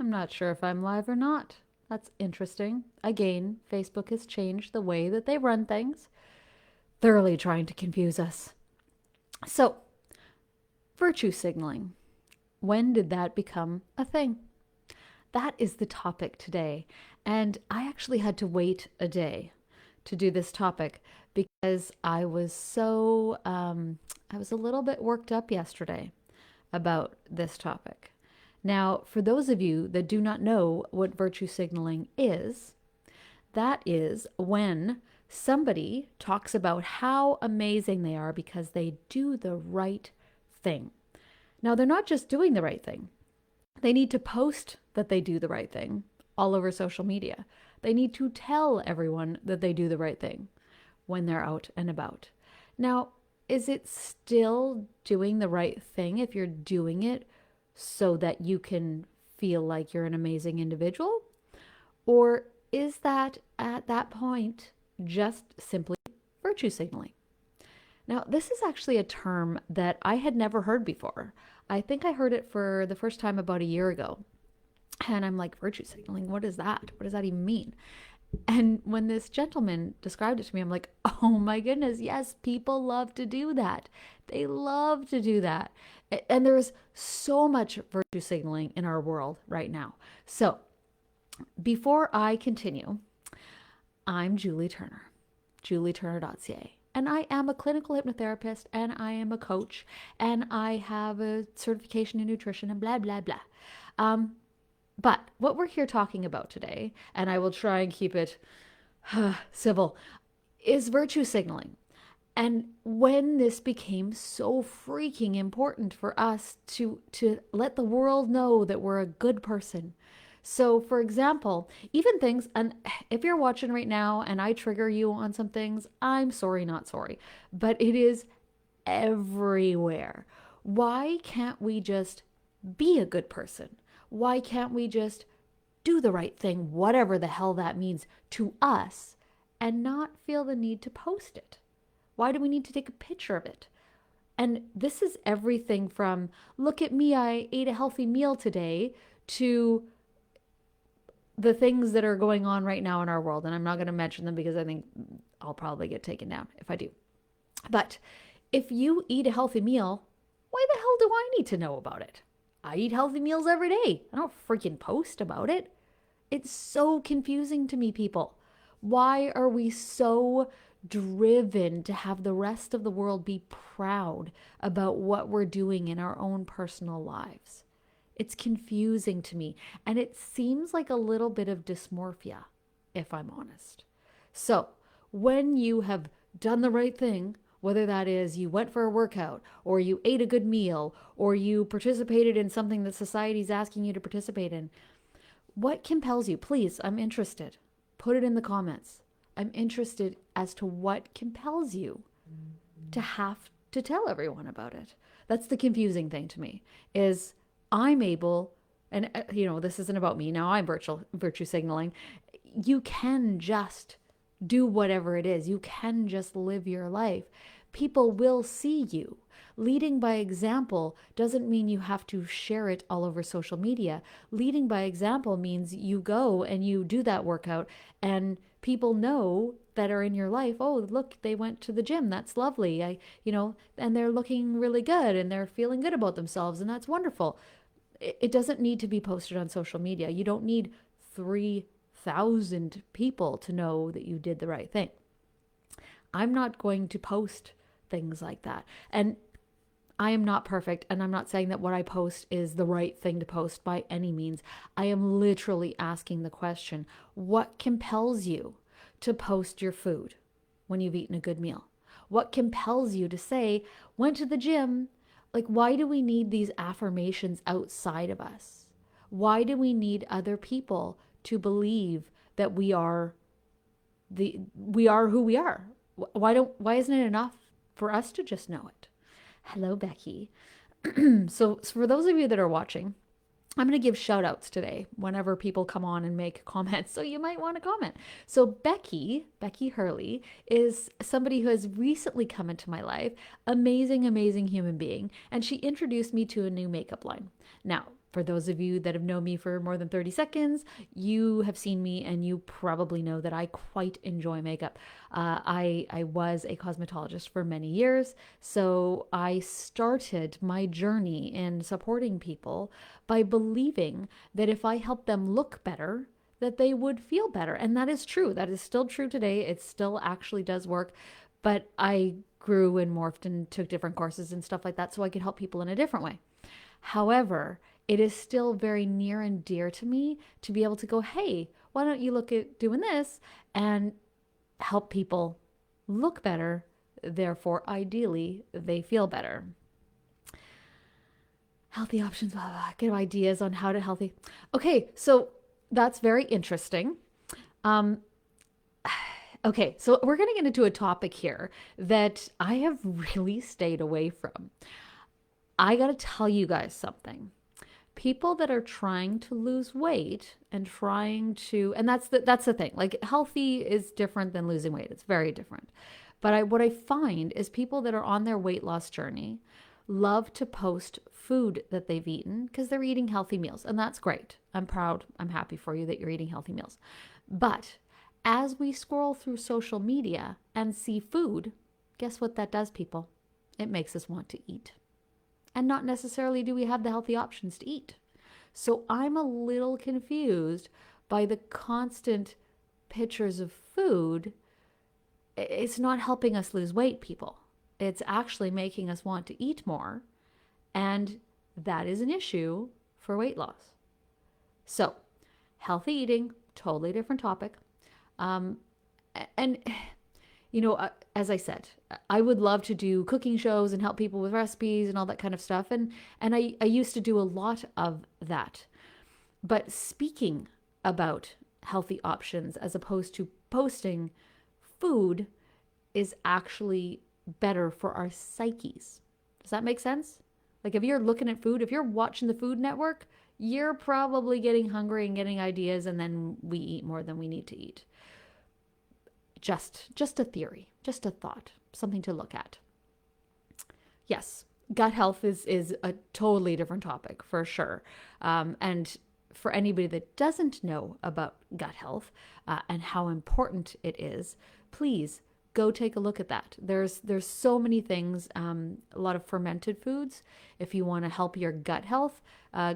I'm not sure if I'm live or not. That's interesting. Again, Facebook has changed the way that they run things, thoroughly trying to confuse us. So, virtue signaling. When did that become a thing? That is the topic today. And I actually had to wait a day to do this topic because I was a little bit worked up yesterday about this topic. Now, for those of you that do not know what virtue signaling is, that is when somebody talks about how amazing they are because they do the right thing. Now, they're not just doing the right thing, they need to post that they do the right thing all over social media. They need to tell everyone that they do the right thing when they're out and about. Now, is it still doing the right thing if you're doing it so that you can feel like you're an amazing individual? Or is that at that point just simply virtue signaling? Now, this is actually a term that I had never heard before. I think I heard it for the first time about a year ago. And I'm like, virtue signaling, what is that? What does that even mean? And when this gentleman described it to me, I'm like, oh my goodness, yes, people love to do that. They love to do that. And there's so much virtue signaling in our world right now. So before I continue, I'm Julie Turner, julieturner.ca. And I am a clinical hypnotherapist and I am a coach and I have a certification in nutrition and blah, blah, blah. But what we're here talking about today, and I will try and keep it civil, is virtue signaling. And when this became so freaking important for us to let the world know that we're a good person. So, for example, even things, and if you're watching right now and I trigger you on some things, I'm sorry, not sorry, but it is everywhere. Why can't we just be a good person? Why can't we just do the right thing, whatever the hell that means to us, and not feel the need to post it? Why do we need to take a picture of it? And this is everything from, look at me, I ate a healthy meal today, to the things that are going on right now in our world. And I'm not going to mention them because I think I'll probably get taken down if I do. But if you eat a healthy meal, why the hell do I need to know about it? I eat healthy meals every day. I don't freaking post about it. It's so confusing to me, people. Why are we so driven to have the rest of the world be proud about what we're doing in our own personal lives? It's confusing to me. And it seems like a little bit of dysmorphia, if I'm honest. So when you have done the right thing, whether that is you went for a workout or you ate a good meal or you participated in something that society's asking you to participate in, what compels you? Please, I'm interested. Put it in the comments. I'm interested as to what compels you to have to tell everyone about it. That's the confusing thing to me, is I'm able, and this isn't about me now, I'm virtue signaling. You can just do whatever it is. You can just live your life. People will see you. Leading by example doesn't mean you have to share it all over social media. Leading by example means you go and you do that workout and people know that are in your life, oh, look, they went to the gym. That's lovely. And they're looking really good and they're feeling good about themselves. And that's wonderful. It doesn't need to be posted on social media. You don't need 3,000 people to know that you did the right thing. I'm not going to post things like that. And I am not perfect, and I'm not saying that what I post is the right thing to post by any means. I am literally asking the question, what compels you to post your food when you've eaten a good meal? What compels you to say, went to the gym? Like, why do we need these affirmations outside of us? Why do we need other people to believe that we are who we are? Why isn't it enough for us to just know it? Hello, Becky. So for those of you that are watching, I'm going to give shout outs today whenever people come on and make comments. So you might want to comment. So Becky Hurley is somebody who has recently come into my life. Amazing, amazing human being. And she introduced me to a new makeup line. Now, For those of you that have known me for more than 30 seconds, you have seen me and you probably know that I quite enjoy makeup. I was a cosmetologist for many years, so I started my journey in supporting people by believing that if I helped them look better, that they would feel better. And that is true. That is still true today. It still actually does work. But I grew and morphed and took different courses and stuff like that so I could help people in a different way. However, it is still very near and dear to me to be able to go, hey, why don't you look at doing this and help people look better? Therefore, ideally, they feel better. Healthy options, blah, blah, get ideas on how to healthy. Okay, so that's very interesting. Um, okay, so we're going to get into a topic here that I have really stayed away from. I got to tell you guys something. People that are trying to lose weight and and that's the thing. Like healthy is different than losing weight. It's very different. But what I find is people that are on their weight loss journey love to post food that they've eaten because they're eating healthy meals, and that's great. I'm proud. I'm happy for you that you're eating healthy meals. But as we scroll through social media and see food, guess what that does, people? It makes us want to eat. And not necessarily do we have the healthy options to eat. So I'm a little confused by the constant pictures of food. It's not helping us lose weight, people. It's actually making us want to eat more. And that is an issue for weight loss. So healthy eating, totally different topic. And as I said, I would love to do cooking shows and help people with recipes and all that kind of stuff. And I used to do a lot of that. But speaking about healthy options as opposed to posting food is actually better for our psyches. Does that make sense? Like if you're looking at food, if you're watching the Food Network, you're probably getting hungry and getting ideas, and then we eat more than we need to eat. Just a theory, just a thought, something to look at. Yes, gut health is a totally different topic for sure. And for anybody that doesn't know about gut health and how important it is, please go take a look at that. There's so many things, a lot of fermented foods. If you want to help your gut health,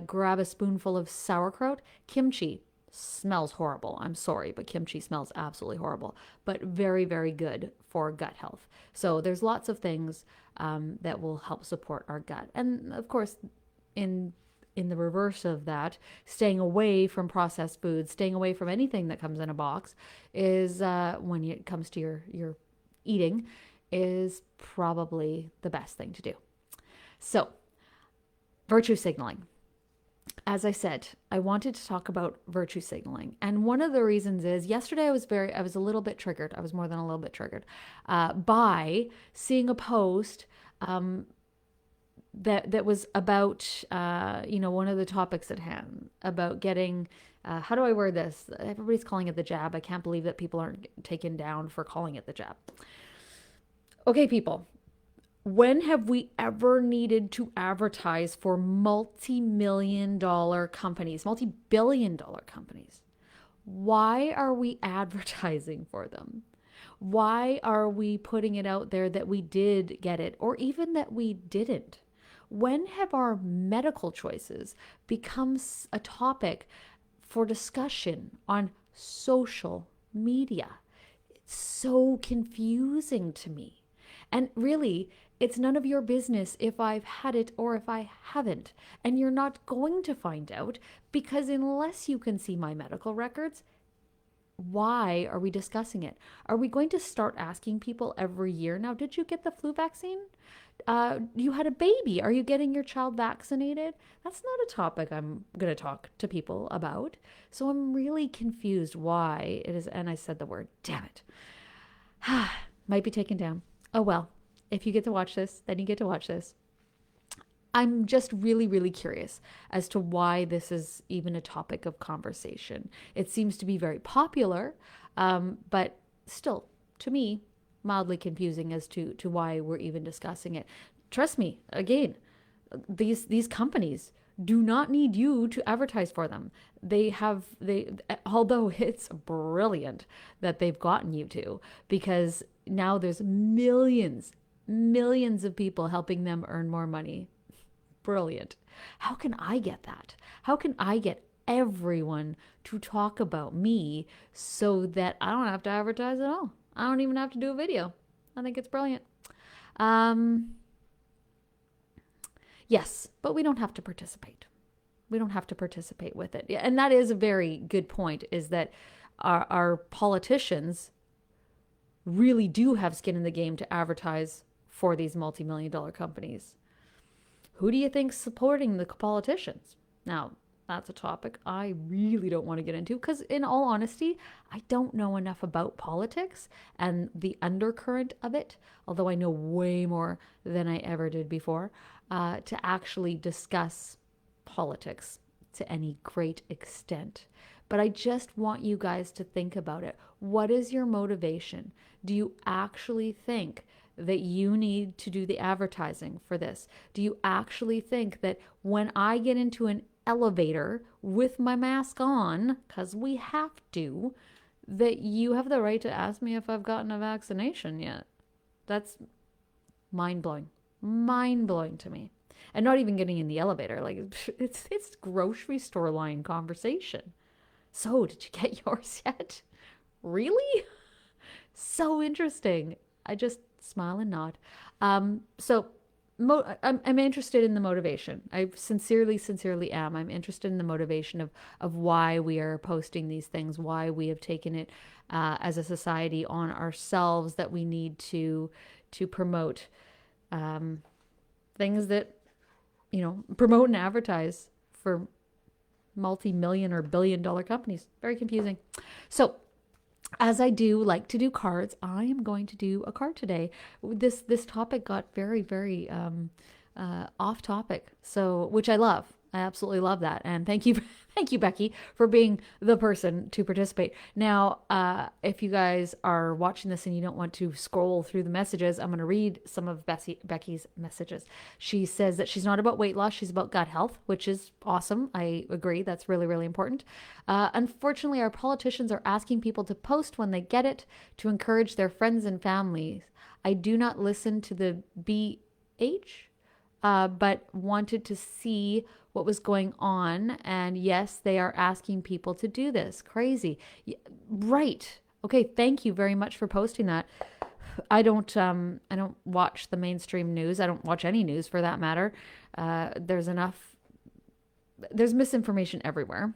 grab a spoonful of sauerkraut, kimchi. Smells horrible. I'm sorry, but kimchi smells absolutely horrible, but very, very good for gut health. So there's lots of things that will help support our gut. And of course, in the reverse of that, staying away from processed foods, staying away from anything that comes in a box is when it comes to your eating is probably the best thing to do. So virtue signaling. As I said, I wanted to talk about virtue signaling. And one of the reasons is yesterday I was a little bit triggered. I was more than a little bit triggered by seeing a post that was about, one of the topics at hand about getting, how do I word this? Everybody's calling it the jab. I can't believe that people aren't taken down for calling it the jab. Okay, people. When have we ever needed to advertise for multi-million dollar companies, multi-billion dollar companies? Why are we advertising for them? Why are we putting it out there that we did get it or even that we didn't? When have our medical choices become a topic for discussion on social media? It's so confusing to me. And really, it's none of your business if I've had it or if I haven't. And you're not going to find out because unless you can see my medical records, why are we discussing it? Are we going to start asking people every year now, did you get the flu vaccine? You had a baby. Are you getting your child vaccinated? That's not a topic I'm going to talk to people about. So I'm really confused why it is. And I said the word, damn it. Might be taken down. Oh, well, if you get to watch this, then you get to watch this. I'm just really, really curious as to why this is even a topic of conversation. It seems to be very popular, but still, to me, mildly confusing as to why we're even discussing it. Trust me, again, these companies do not need you to advertise for them. Although it's brilliant that they've gotten you to, because now there's millions of people helping them earn more money. Brilliant. How can I get that? How can I get everyone to talk about me so that I don't have to advertise at all? I don't even have to do a video. I think it's brilliant. Yes, but we don't have to participate. We don't have to participate with it. And that is a very good point, is that our politicians really do have skin in the game to advertise for these multi-million-dollar companies. Who do you think's supporting the politicians? Now, that's a topic I really don't want to get into because, in all honesty, I don't know enough about politics and the undercurrent of it, although I know way more than I ever did before, to actually discuss politics to any great extent. But I just want you guys to think about it. What is your motivation? Do you actually think that you need to do the advertising for this? Do you actually think that when I get into an elevator with my mask on, because we have to, that you have the right to ask me if I've gotten a vaccination yet? That's mind-blowing. Mind-blowing to me. And not even getting in the elevator. Like, it's grocery store line conversation. So, did you get yours yet? Really? So interesting. I just smile and nod. I'm interested in the motivation. I sincerely am. I'm interested in the motivation of why we are posting these things, why we have taken it as a society on ourselves, that we need to promote things that, promote and advertise for multi-million or billion-dollar companies. Very confusing. So, as I do like to do cards, I am going to do a card today. This topic got very, very off topic, so, which I love. I absolutely love that. And thank you, Becky, for being the person to participate. Now, if you guys are watching this and you don't want to scroll through the messages, I'm going to read some of Becky's messages. She says that she's not about weight loss. She's about gut health, which is awesome. I agree. That's really, really important. Unfortunately, our politicians are asking people to post when they get it to encourage their friends and families. I do not listen to the BH, but wanted to see what was going on. And yes, they are asking people to do this. Crazy. Right. Okay. Thank you very much for posting that. I don't watch the mainstream news. I don't watch any news for that matter. There's misinformation everywhere.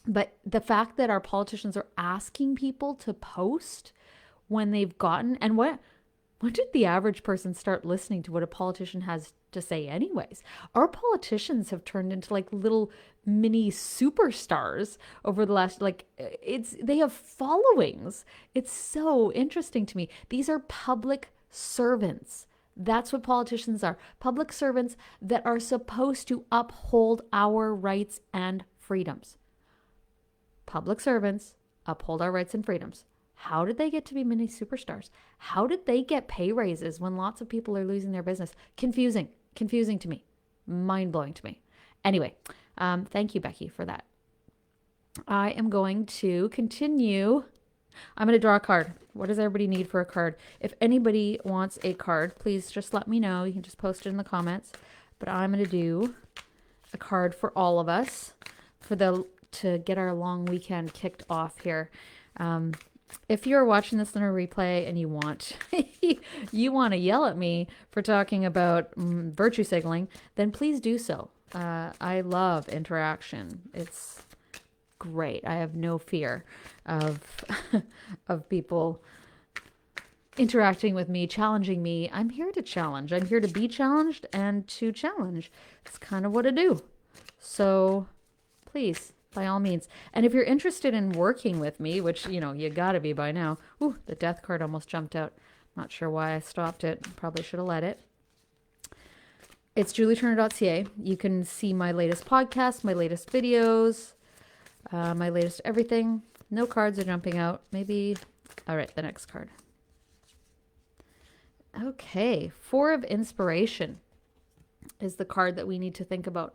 But the fact that our politicians are asking people to post when they've gotten, and when did the average person start listening to what a politician has to say anyways? Our politicians have turned into like little mini superstars over the last, they have followings. It's so interesting to me. These are public servants. That's what politicians are. Public servants that are supposed to uphold our rights and freedoms. Public servants uphold our rights and freedoms. How did they get to be mini superstars? How did they get pay raises when lots of people are losing their business? Confusing to me. Mind-blowing to me. Anyway, thank you, Becky, for that. I am going to continue. I'm going to draw a card. What does everybody need for a card? If anybody wants a card, please just let me know. You can just post it in the comments. But I'm going to do a card for all of us to get our long weekend kicked off here. If you're watching this in a replay and you want to yell at me for talking about virtue signaling, then please do so. I love interaction. It's great. I have no fear of people interacting with me, challenging me. I'm here to challenge. I'm here to be challenged and to challenge. It's kind of what I do. So please, by all means. And if you're interested in working with me, which, you got to be by now. Ooh, the death card almost jumped out. Not sure why I stopped it. Probably should have let it. It's julieturner.ca. You can see my latest podcast, my latest videos, my latest everything. No cards are jumping out. Maybe, all right, the next card. Okay, 4 of Inspiration is the card that we need to think about.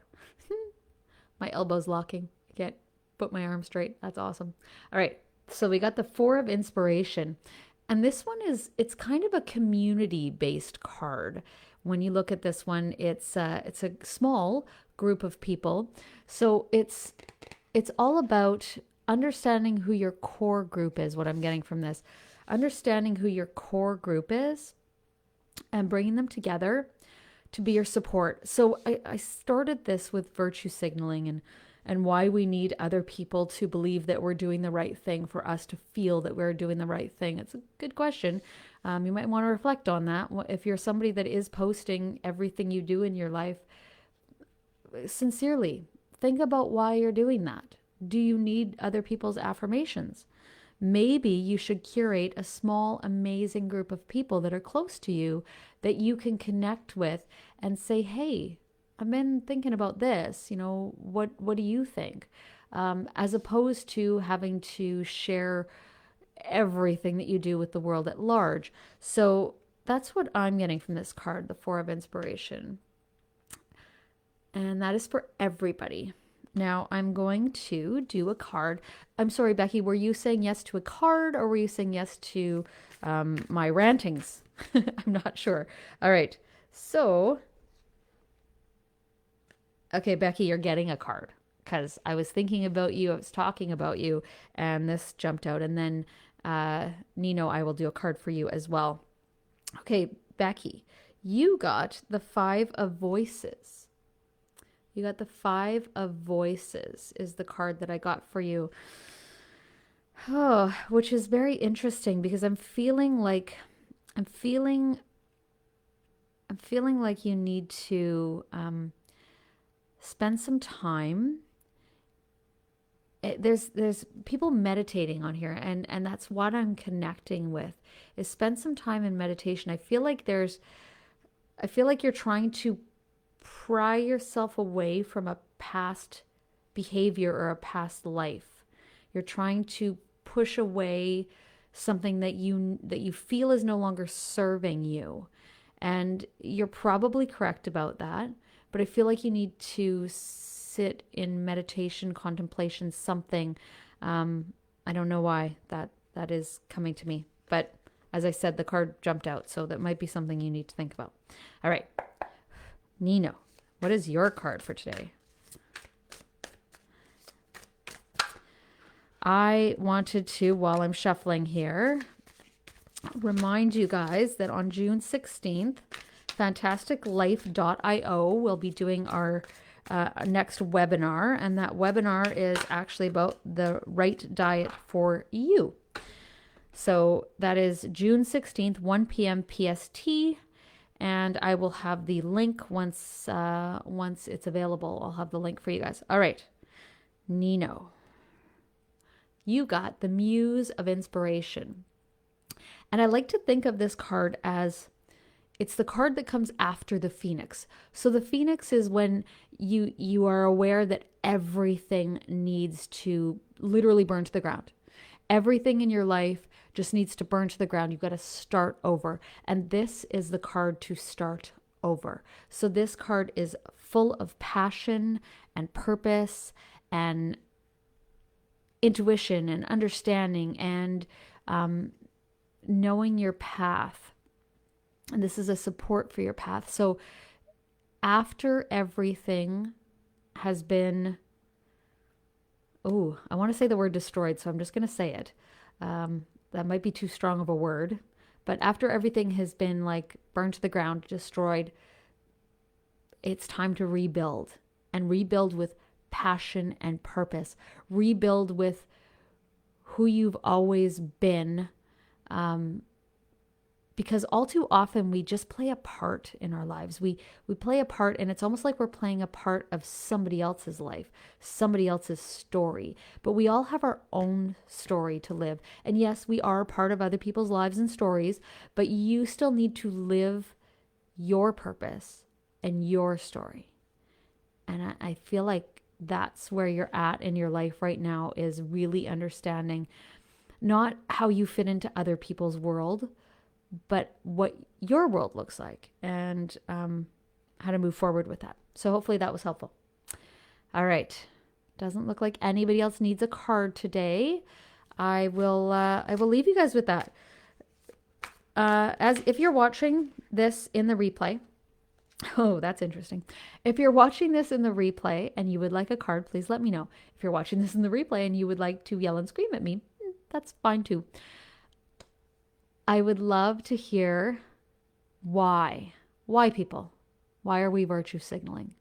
My elbow's locking. I can't put my arm straight. That's awesome. All right. So we got the Four of Inspiration. And this one it's kind of a community-based card. When you look at this one, it's a small group of people. So it's all about understanding who your core group is, what I'm getting from this. Understanding who your core group is and bringing them together to be your support. So I started this with virtue signaling and why we need other people to believe that we're doing the right thing for us to feel that we're doing the right thing. It's a good question. You might want to reflect on that. If you're somebody that is posting everything you do in your life, sincerely, think about why you're doing that. Do you need other people's affirmations? Maybe you should curate a small, amazing group of people that are close to you that you can connect with and say, hey, I've been thinking about this. What do you think? As opposed to having to share everything that you do with the world at large. So that's what I'm getting from this card, the Four of Inspiration. And that is for everybody. Now I'm going to do a card. I'm sorry, Becky, were you saying yes to a card or were you saying yes to my rantings? I'm not sure. All right. So, okay, Becky, you're getting a card because I was thinking about you. I was talking about you and this jumped out. And then Nino, I will do a card for you as well. Okay, Becky, you got the Five of Voices. You got the Five of Voices is the card that I got for you. Oh, which is very interesting because I'm feeling like you need to spend some time. There's people meditating on here, and that's what I'm connecting with. Is spend some time in meditation. I feel like you're trying to pry yourself away from a past behavior or a past life. You're trying to push away something that you feel is no longer serving you. And you're probably correct about that, but I feel like you need to sit in meditation, contemplation, something. I don't know why that is coming to me, but as I said, the card jumped out, so that might be something you need to think about. All right. Nino, what is your card for today? I wanted to, while I'm shuffling here, remind you guys that on June 16th, fantasticlife.io will be doing our next webinar, and that webinar is actually about the right diet for you. So that is June 16th, 1 p.m. PST. And I will have the link once it's available. I'll have the link for you guys. All right, Nino, you got the Muse of Inspiration. And I like to think of this card as it's the card that comes after the Phoenix. So the Phoenix is when you are aware that everything needs to literally burn to the ground. Everything in your life just needs to burn to the ground. You've got to start over. And this is the card to start over. So this card is full of passion and purpose and intuition and understanding and knowing your path. And this is a support for your path. So after everything has been, I want to say the word destroyed, so I'm just going to say it. That might be too strong of a word, but after everything has been like burned to the ground, destroyed, it's time to rebuild, and rebuild with passion and purpose. Rebuild with who you've always been, because all too often we just play a part in our lives. We play a part, and it's almost like we're playing a part of somebody else's life, somebody else's story. But we all have our own story to live. And yes, we are part of other people's lives and stories, but you still need to live your purpose and your story. And I feel like that's where you're at in your life right now, is really understanding not how you fit into other people's world, but what your world looks like, and how to move forward with that. So hopefully that was helpful. All right. Doesn't look like anybody else needs a card today. I will leave you guys with that. As if you're watching this in the replay, oh, that's interesting. If you're watching this in the replay and you would like a card, please let me know. If you're watching this in the replay and you would like to yell and scream at me, that's fine too. I would love to hear why. Why, people? Why are we virtue signaling?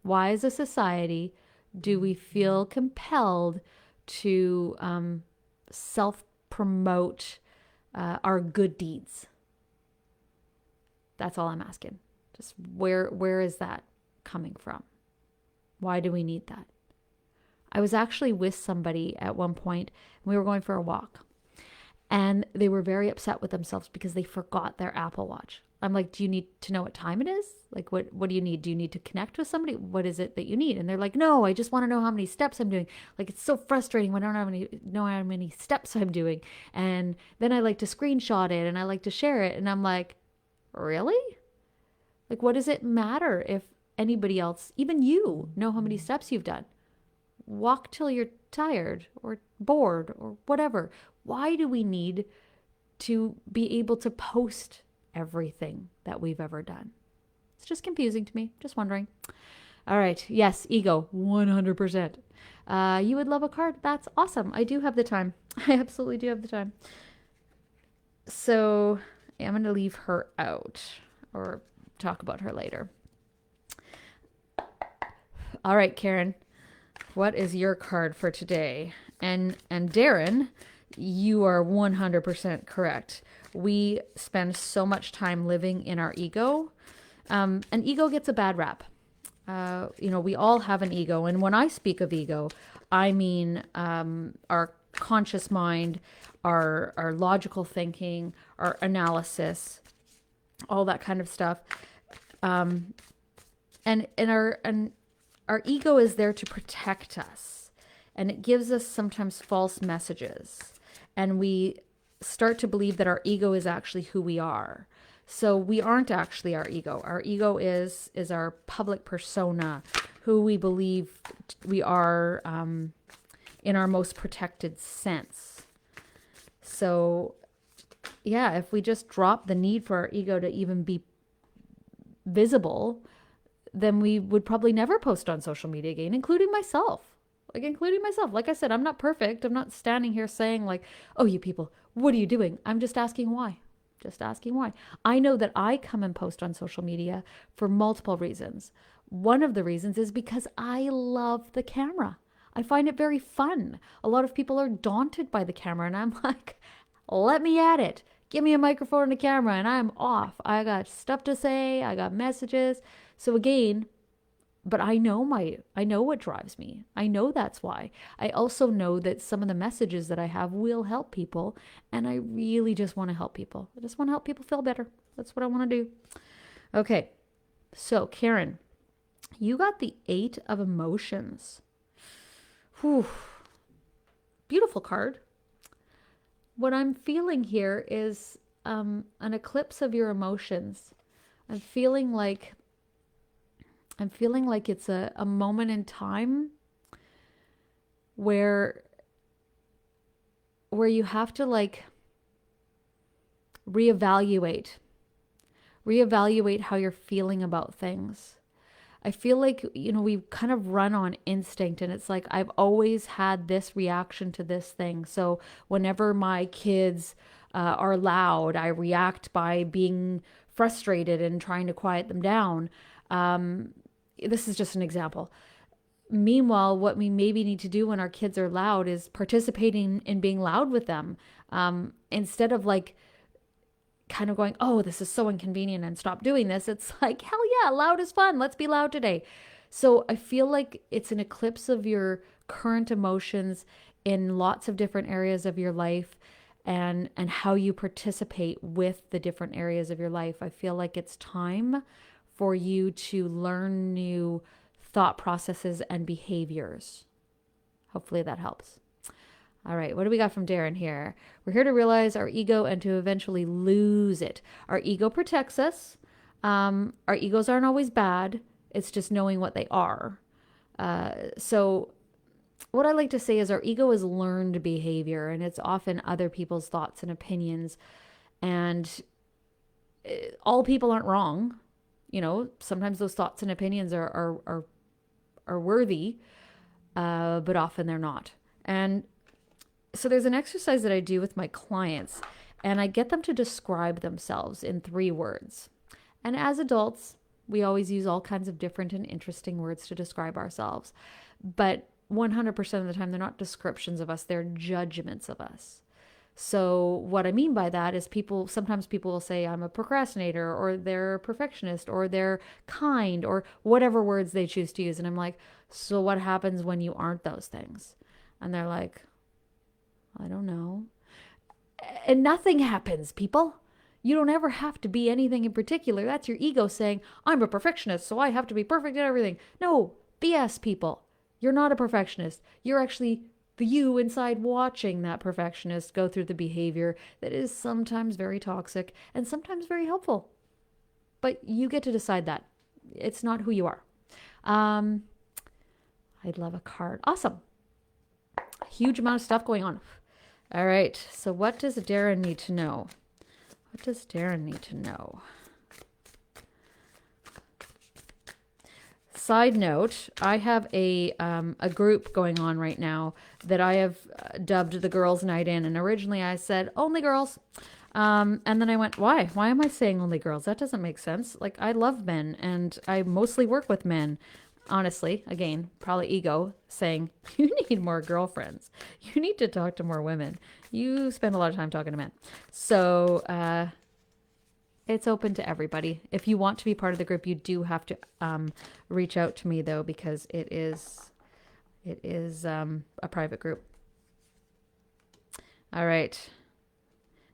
Why, as a society, do we feel compelled to self-promote our good deeds? That's all I'm asking. Just where is that coming from? Why do we need that? I was actually with somebody at one point, and we were going for a walk, and they were very upset with themselves because they forgot their Apple Watch. I'm like, do you need to know what time it is? Like, what do you need? Do you need to connect with somebody? What is it that you need? And they're like, no, I just want to know how many steps I'm doing. Like, it's so frustrating when I don't know how many steps I'm doing. And then I like to screenshot it and I like to share it. And I'm like, really? Like, what does it matter if anybody else, even you, know how many steps you've done? Walk till you're tired or bored or whatever. Why do we need to be able to post everything that we've ever done? It's just confusing to me. Just wondering. All right. Yes, ego, 100%. You would love a card. That's awesome. I do have the time. I absolutely do have the time. So I'm going to leave her out or talk about her later. All right, Karen, what is your card for today? And Darren, you are 100% correct. We spend so much time living in our ego, and ego gets a bad rap. We all have an ego. And when I speak of ego, I mean our conscious mind, our logical thinking, our analysis, all that kind of stuff. And our ego is there to protect us, and it gives us sometimes false messages, and we start to believe that our ego is actually who we are. So we aren't actually our ego. Our ego is our public persona, who we believe we are in our most protected sense. So yeah, if we just drop the need for our ego to even be visible, then we would probably never post on social media again, including myself. Like I said, I'm not perfect. I'm not standing here saying like, oh, you people, what are you doing? I'm just asking why. I know that I come and post on social media for multiple reasons. One of the reasons is because I love the camera. I find it very fun. A lot of people are daunted by the camera, and I'm like, let me at it. Give me a microphone and a camera and I'm off. I got stuff to say. I got messages. So again, but I know what drives me. I know that's why. I also know that some of the messages that I have will help people, and I really just want to help people. I just want to help people feel better. That's what I want to do. Okay. So Karen, you got the 8 of Emotions. Whew. Beautiful card. What I'm feeling here is an eclipse of your emotions. I'm feeling like it's a moment in time where you have to like reevaluate how you're feeling about things. I feel like, we kind of run on instinct, and it's like, I've always had this reaction to this thing. So whenever my kids are loud, I react by being frustrated and trying to quiet them down. This is just an example. Meanwhile, what we maybe need to do when our kids are loud is participating in being loud with them. Instead of like kind of going, oh, this is so inconvenient and stop doing this. It's like, hell yeah, loud is fun. Let's be loud today. So I feel like it's an eclipse of your current emotions in lots of different areas of your life, and how you participate with the different areas of your life. I feel like it's time for you to learn new thought processes and behaviors. Hopefully that helps. All right, what do we got from Darren here? We're here to realize our ego and to eventually lose it. Our ego protects us. Our egos aren't always bad. It's just knowing what they are. So what I like to say is our ego is learned behavior, and it's often other people's thoughts and opinions. And all people aren't wrong. Sometimes those thoughts and opinions are worthy, but often they're not. And so there's an exercise that I do with my clients, and I get them to describe themselves in 3 words. And as adults, we always use all kinds of different and interesting words to describe ourselves. But 100% of the time, they're not descriptions of us, they're judgments of us. So what I mean by that is sometimes people will say I'm a procrastinator, or they're a perfectionist, or they're kind, or whatever words they choose to use. And I'm like, so what happens when you aren't those things? And they're like, I don't know. And nothing happens, people. You don't ever have to be anything in particular. That's your ego saying, I'm a perfectionist, so I have to be perfect at everything. No, BS, people. You're not a perfectionist. You're actually the you inside watching that perfectionist go through the behavior that is sometimes very toxic and sometimes very helpful. But you get to decide that. It's not who you are. I'd love a card. Awesome. Huge amount of stuff going on. All right. So what does Darren need to know? What does Darren need to know? Side note, I have a group going on right now that I have dubbed the Girls' Night In. And originally I said, only girls. And then I went, why? Why am I saying only girls? That doesn't make sense. Like, I love men, and I mostly work with men. Honestly, again, probably ego saying, you need more girlfriends. You need to talk to more women. You spend a lot of time talking to men. So it's open to everybody. If you want to be part of the group, you do have to reach out to me, though, because it is a private group. All right.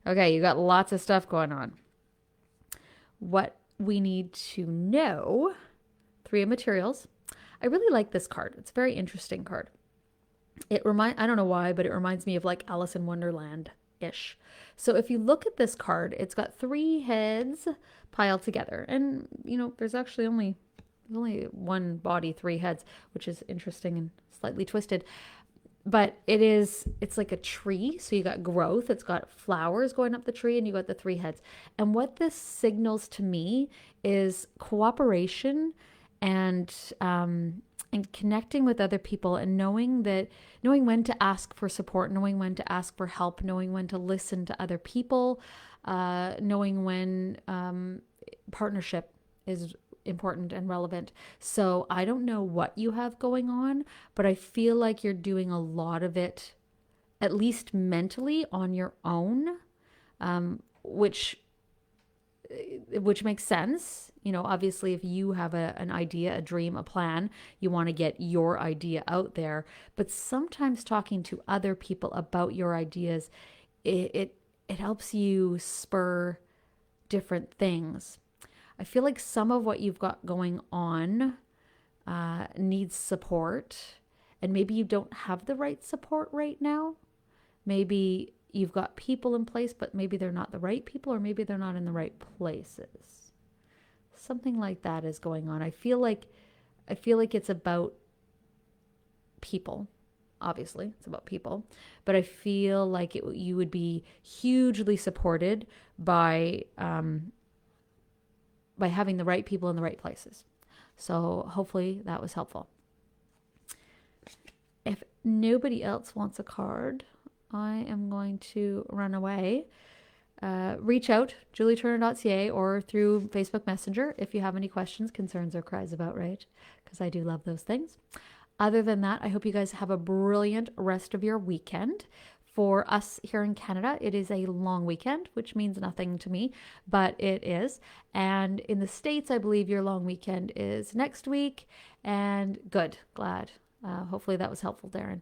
Okay, you got lots of stuff going on. What we need to know, 3 materials. I really like this card. It's a very interesting card. I don't know why, but it reminds me of like Alice in Wonderland-ish. So if you look at this card, it's got 3 heads piled together. And, there's actually only one body, 3 heads, which is interesting and slightly twisted. But it's like a tree. So you got growth. It's got flowers going up the tree, and you got the 3 heads. And what this signals to me is cooperation and connecting with other people, and knowing when to ask for support, knowing when to ask for help, knowing when to listen to other people, knowing when partnership is important and relevant. So I don't know what you have going on, but I feel like you're doing a lot of it, at least mentally, on your own, which makes sense. Obviously, if you have an idea, a dream, a plan, you want to get your idea out there. But sometimes talking to other people about your ideas, it helps you spur different things. I feel like some of what you've got going on needs support, and maybe you don't have the right support right now. Maybe you've got people in place, but maybe they're not the right people, or maybe they're not in the right places. Something like that is going on. I feel like it's about people. Obviously, it's about people, but I feel like you would be hugely supported by having the right people in the right places. So hopefully that was helpful. If nobody else wants a card, I am going to run away. Reach out, julieturner.ca, or through Facebook Messenger if you have any questions, concerns, or cries of outrage, because I do love those things. Other than that, I hope you guys have a brilliant rest of your weekend. For us here in Canada, it is a long weekend, which means nothing to me, but it is. And in the States, I believe your long weekend is next week. And good, glad. Hopefully that was helpful, Darren.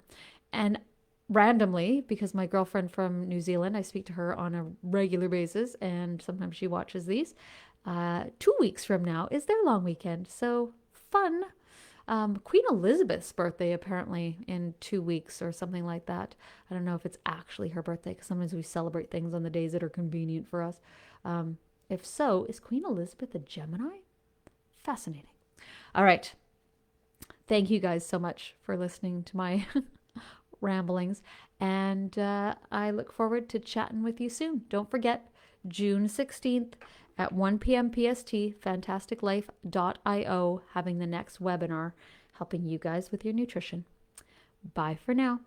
And randomly, because my girlfriend from New Zealand, I speak to her on a regular basis, and sometimes she watches these. 2 weeks from now is their long weekend, so fun. Queen Elizabeth's birthday apparently in 2 weeks or something like that. I don't know if it's actually her birthday, because sometimes we celebrate things on the days that are convenient for us. If so, is Queen Elizabeth a Gemini? Fascinating. All right. Thank you guys so much for listening to my ramblings. And I look forward to chatting with you soon. Don't forget, June 16th at 1 p.m. PST, fantasticlife.io, having the next webinar helping you guys with your nutrition. Bye for now.